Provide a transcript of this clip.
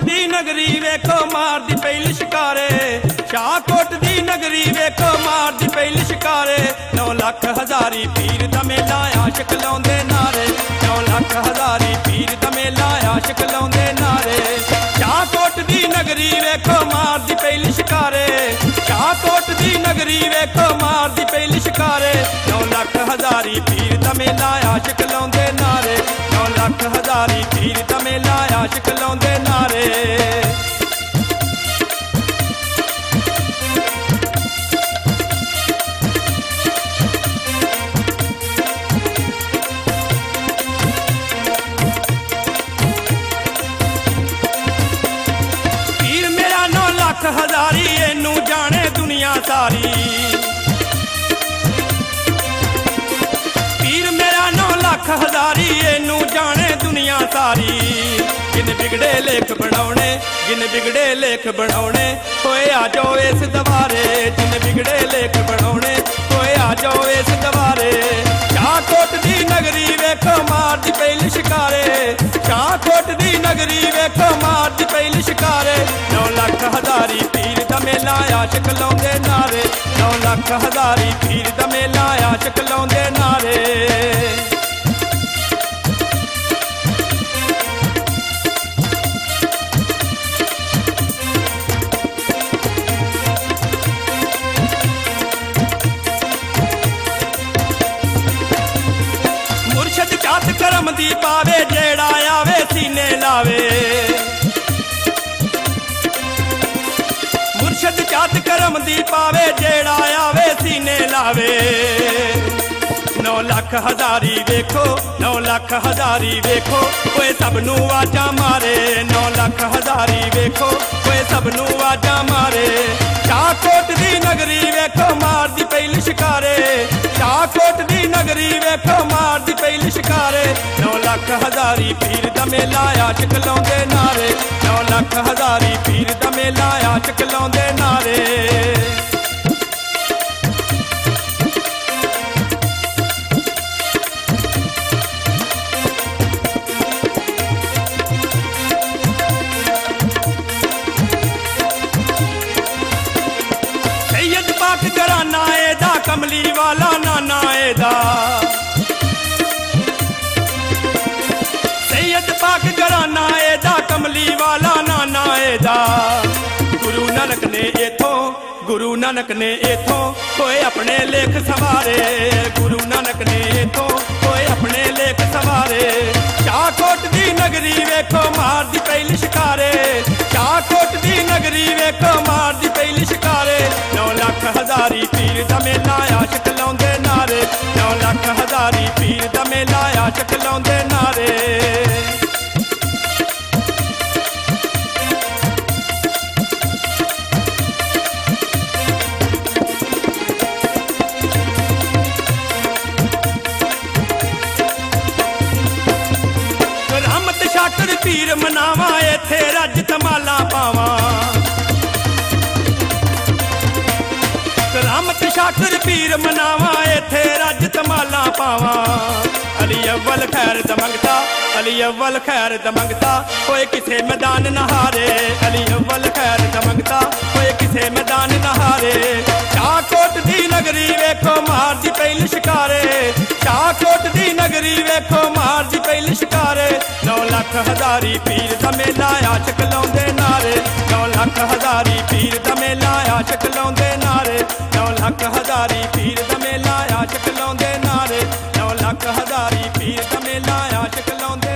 दी नगरी वेखो मार दी पहली शिकारे, शाहकोट दी नगरी वेखो मार दी पहली शिकारे। 9 लाख हजारी पीर दा मेला आशिक लाउंदे नारे, 9 लाख हजारी पीर दा मेला आशिक लाउंदे नारे। शाहकोट दी नगरी वेखो मार दी पहली शिकारे, शाहकोट दी नगरी वेखो मार दी पहली शिकारे। 9 लाख हजारी पीर दा मेला आशिक लाउंदे नारे, 9 लाख हजारी पीर दा मेला आशिक लाउंदे नारे। पीर मेरा 9 लाख हजारी एनू जाने दुनिया सारी। पीर मेरा 9 लाख हजारी एनू जाने दुनिया सारी। जिन बिगड़े लेख बनाने, जिन बिगड़े लेख बनाने, होए आ जाओ इस दवारे। जिन बिगड़े लेख बनाने, होए आ जाओ इस दवारे। शाहकोट दी नगरी वेखो मार दी पहली शिकारे, शाहकोट दी नगरी वेखो मार दी पहली शिकारे। 9 लाख हजारी पीर दा मेला आशिक लाउंदे नारे, 9 लाख हजारी पीर दा मेला आशिक लाउंदे नारे। मुर्शद चात करम दी पावे, जेड़ा आवे सीने लावे। मुर्शद चात करम दी पावे, जेड़ा आवे सीने लावे। 9 लाख हजारी वेखो, 9 लाख हजारी वेखो, ओए सबनू आजा मारे। 9 लाख हजारी वेखो, ओए सबनू आजा मारे। शाहकोट दी नगरी वेखो मार दी पहली शिकारे, शाहकोट दी नगरी वेखो मार दी पहली शिकारे। 9 लाख हजारी पीर दा मेला आशिक लाउंदे नारे, 9 लाख हजारी पीर दा मेला आशिक लाउंदे नारे। सैयद पाक घराना एदा, कमली वाला नाना एदा। सैयद पाक घराना एदा, कमली वाला नाना एदा। गुरु नानक ने इथों, गुरु नानक ने इथों कोई अपने लेख सवारे। गुरु नानक ने इथों कोई अपने लेख सवारे। शाहकोट दी नगरी वेखो मार दी पहली शिकारे, शाहकोट दी नगरी वेखो मार दी पहली शिकारे। 9 लाख हजारी पीर दा मेला आशिक लाउंदे नारे, 9 लाख हजारी पीर दा मेला आशिक लाउंदे नारे। रहमत शाकर पीर मनावा, इथे रज तमाला पावा। रहमत शाकर पीर मनावा, इथे रज तमाला पावा। अली अव्वल खैर दा मंगता, अली अव्वल खैर दा मंगता, कोई किसे मैदान न हारे। अली अव्वल खैर दा मंगता, कोई किसे मैदान न हारे। शाहकोट दी नगरी वेखो मार दी पहली शिकारे, शाहकोट दी नगरी वेखो मार दी पहली शिकारे। 9 लाख हजारी पीर दा मेला आशिक लाउंदे नारे, 9 लाख हजारी पीर दा मेला आशिक लाउंदे नारे। 9 लाख हजारी पीर दा मेला आशिक लाउंदे नारे, 9 लाख हजारी पीर दा मेला आशिक लाउंदे।